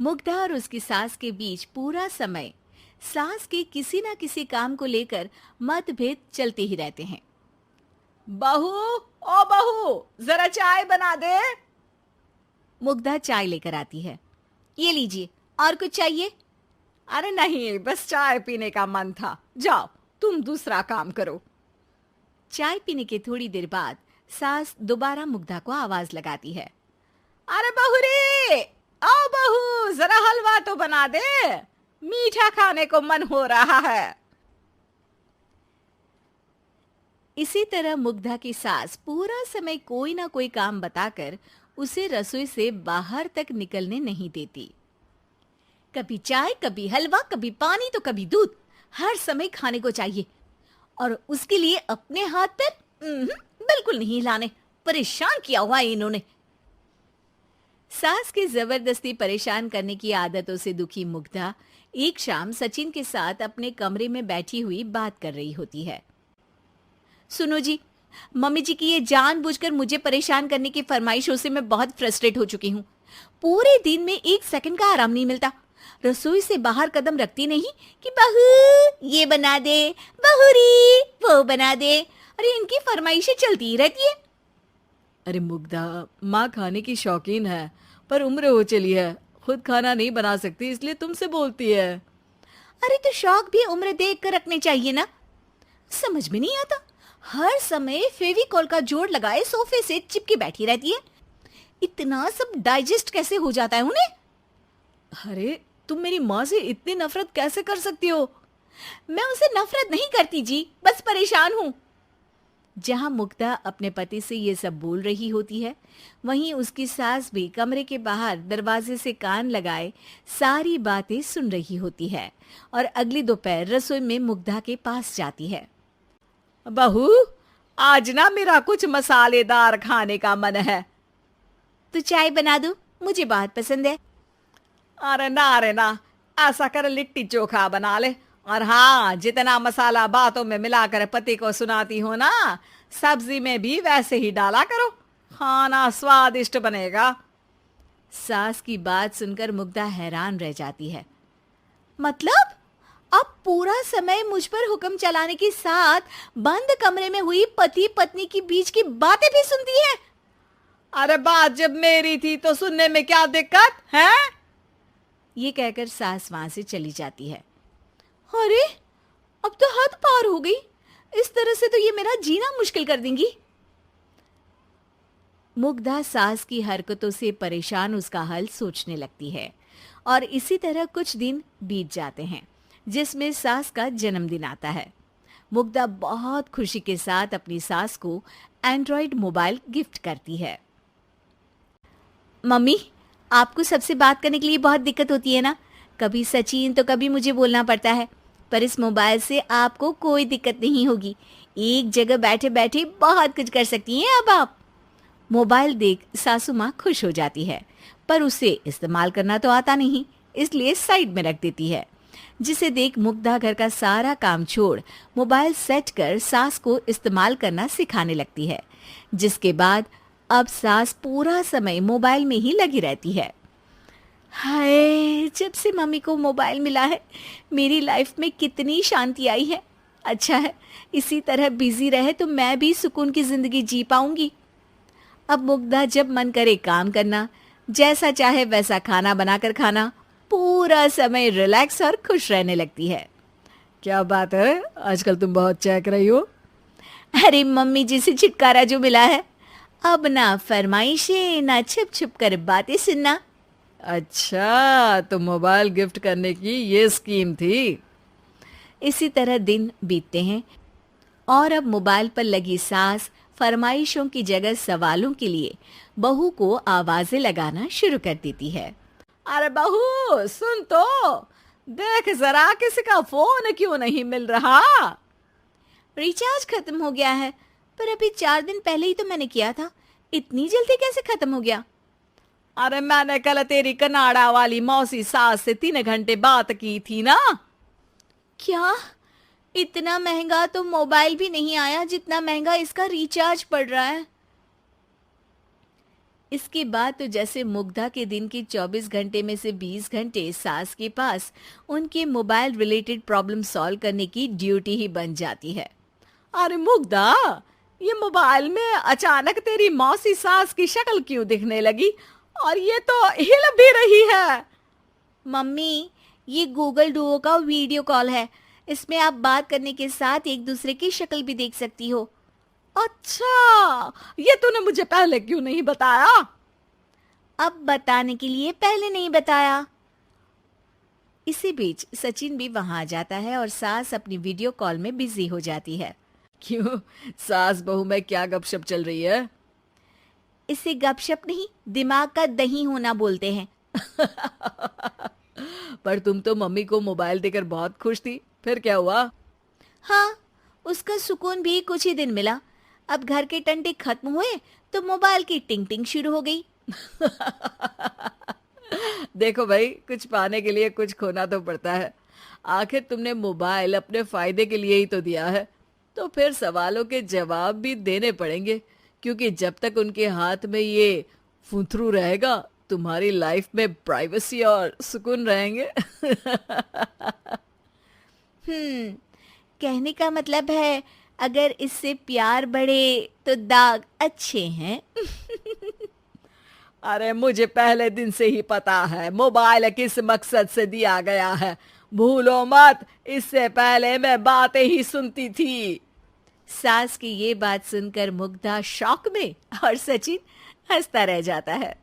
मुग्धा और उसकी सास के बीच पूरा समय सास के किसी ना किसी काम को लेकर मतभेद चलते ही रहते हैं। बहू, ओ बहू, जरा चाय बना दे। मुग्धा चाय लेकर आती है। ये लीजिए, और कुछ चाहिए? अरे नहीं, बस चाय पीने का मन था। जाओ, तुम दूसरा काम करो। चाय पीने के थोड़ी देर बाद सास दोबारा मुग्धा को आवाज लगाती है। अरे बहू रे, आओ बहू, जरा हलवा तो बना दे, मीठा खाने को मन हो रहा है। इसी तरह मुग्धा की सास पूरा समय कोई ना कोई काम बताकर उसे रसोई से बाहर तक निकलने नहीं देती। कभी चाय, कभी हलवा, कभी पानी तो कभी दूध, हर समय खाने को चाहिए और उसके लिए अपने हाथ पैर बिल्कुल नहीं हिलाने। परेशान किया हुआ है इन्होंने। सास की जबरदस्ती परेशान करने की आदतों से दुखी मुग्धा एक शाम सचिन के साथ अपने कमरे में बैठी हुई बात कर रही होती है। सुनो जी, मम्मी जी की ये जानबूझकर मुझे परेशान करने की फरमाइशों से मैं बहुत फ्रस्ट्रेट हो चुकी हूँ। पूरे दिन में एक सेकंड का आराम नहीं मिलता। रसोई से बाहर कदम रखती नहीं कि बहू ये बना दे, बहुरी वो बना दे। अरे इनकी फरमाइशें चलती ही रहती है। अरे मुग्धा, माँ खाने की शौकीन है, पर उम्र हो चली है, खुद खाना नहीं बना सकती, इसलिए तुमसे बोलती है। अरे तो शौक भी उम्र देख कर रखने चाहिए ना। समझ में नहीं आता, हर समय फेविकॉल का जोड़ लगाए सोफे से चिपके बैठी रहती है। इतना सब डाइजेस्ट कैसे हो जाता है उन्हें? अरे तुम मेरी माँ से इतनी नफरत कैसे कर सकती हो? मैं उनसे नफरत नहीं करती जी, बस परेशान हूँ। जहां मुग्धा अपने पति से ये सब बोल रही होती है, वहीं उसकी सास भी कमरे के बाहर दरवाजे से कान लगाए सारी बातें सुन रही होती है और अगली दोपहर रसोई में मुग्धा के पास जाती है। बहू, आज ना मेरा कुछ मसालेदार खाने का मन है। तो चाय बना दूं? मुझे बहुत पसंद है। अरे ना, ऐसा कर लिट्टी चोखा बना ले। और हाँ, जितना मसाला बातों में मिलाकर पति को सुनाती हो ना, सब्जी में भी वैसे ही डाला करो, खाना स्वादिष्ट बनेगा। सास की बात सुनकर मुग्धा हैरान रह जाती है। मतलब आप पूरा समय मुझ पर हुक्म चलाने के साथ बंद कमरे में हुई पति पत्नी की बीच की बातें भी सुनती है? अरे बात जब मेरी थी तो सुनने में क्या दिक्कत है? ये कहकर सास वहां से चली जाती है। अरे अब तो हद पार हो गई। इस तरह से तो ये मेरा जीना मुश्किल कर देंगी। मुग्धा सास की हरकतों से परेशान उसका हल सोचने लगती है और इसी तरह कुछ दिन बीत जाते हैं, जिसमें सास का जन्मदिन आता है। मुग्धा बहुत खुशी के साथ अपनी सास को एंड्रॉयड मोबाइल गिफ्ट करती है। मम्मी, आपको सबसे बात करने के लिए बहुत दिक्कत होती है ना? कभी सचिन तो कभी मुझे बोलना पड़ता है, पर इस मोबाइल से आपको कोई दिक्कत नहीं होगी। एक जगह बैठे बैठे बहुत कुछ कर सकती हैं अब आप। मोबाइल देख सासू माँ खुश हो जाती है, पर उसे इस्तेमाल करना तो आता नहीं, इसलिए साइड में रख देती है। जिसे देख मुग्धा घर का सारा काम छोड़ मोबाइल सेट कर सास को इस्तेमाल करना सिखाने लगती है, जिसके बाद अब सास पूरा समय मोबाइल में ही लगी रहती है। हाय, जब से मम्मी को मोबाइल मिला है मेरी लाइफ में कितनी शांति आई है। अच्छा है, इसी तरह बिजी रहे तो मैं भी सुकून की जिंदगी जी पाऊंगी। अब मुग्धा जब मन करे काम करना, जैसा चाहे वैसा खाना बनाकर खाना, पूरा समय रिलैक्स और खुश रहने लगती है। क्या बात है, आजकल तुम बहुत चहक रही हो। अरे मम्मी जी से छुटकारा जो मिला है, अब ना फरमाइशें ना छुप छुप कर बातें सुनना। अच्छा, तो मोबाइल गिफ्ट करने की ये स्कीम थी। इसी तरह दिन बीतते हैं और अब मोबाइल पर लगी सास फरमाइशों की जगह सवालों के लिए बहू को आवाजें लगाना शुरू कर देती है। अरे बहू सुन तो, देख जरा किसी का फोन क्यों नहीं मिल रहा? रिचार्ज खत्म हो गया है, पर अभी 4 दिन पहले ही तो मैंने किया था। इतनी जल्दी कैसे खत्म हो गया? अरे मैंने कल तेरी कनाडा वाली मौसी सास से 3 घंटे बात की थी ना। क्या? इतना महंगा तो मोबाइल भी नहीं आया जितना महंगा इसका रिचार्ज पड़ रहा है। इसके बाद तो जैसे मुग्धा के दिन के 24 घंटे में से 20 घंटे सास के पास उनके मोबाइल रिलेटेड प्रॉब्लम सॉल्व करने की ड्यूटी ही बन जाती है। अरे मुग्धा, ये मोबाइल में अचानक तेरी मौसी सास की शक्ल क्यों दिखने लगी? और ये तो हिल भी रही है। मम्मी, ये गूगल डुओ का वीडियो कॉल है। इसमें आप बात करने के साथ एक दूसरे की शक्ल भी देख सकती हो। अच्छा, ये तूने मुझे पहले क्यों नहीं बताया? अब बताने के लिए पहले नहीं बताया। इसी बीच सचिन भी वहां आ जाता है और सास अपनी वीडियो कॉल में बिजी हो जाती है। क्यों, सास बहू में क्या गपशप चल रही है? इसे गपशप नहीं, दिमाग का दही होना बोलते हैं। पर तुम तो मम्मी को मोबाइल देकर बहुत खुश थी, फिर क्या हुआ? हाँ, उसका सुकून भी कुछ ही दिन मिला। अब घर के टंटे खत्म हुए तो मोबाइल की टिंग टिंग शुरू हो गई। देखो भाई, कुछ पाने के लिए कुछ खोना तो पड़ता है। आखिर तुमने मोबाइल अपने फायदे के लिए ही तो दिया है, तो फिर सवालों के जवाब भी देने पड़ेंगे, क्योंकि जब तक उनके हाथ में ये फुंथरू रहेगा, तुम्हारी लाइफ में प्राइवेसी और सुकून रहेंगे। कहने का मतलब है अगर इससे प्यार बढ़े तो दाग अच्छे हैं। अरे मुझे पहले दिन से ही पता है मोबाइल किस मकसद से दिया गया है। भूलो मत, इससे पहले मैं बातें ही सुनती थी। सास की ये बात सुनकर मुग्धा शॉक में और सचिन हंसता रह जाता है।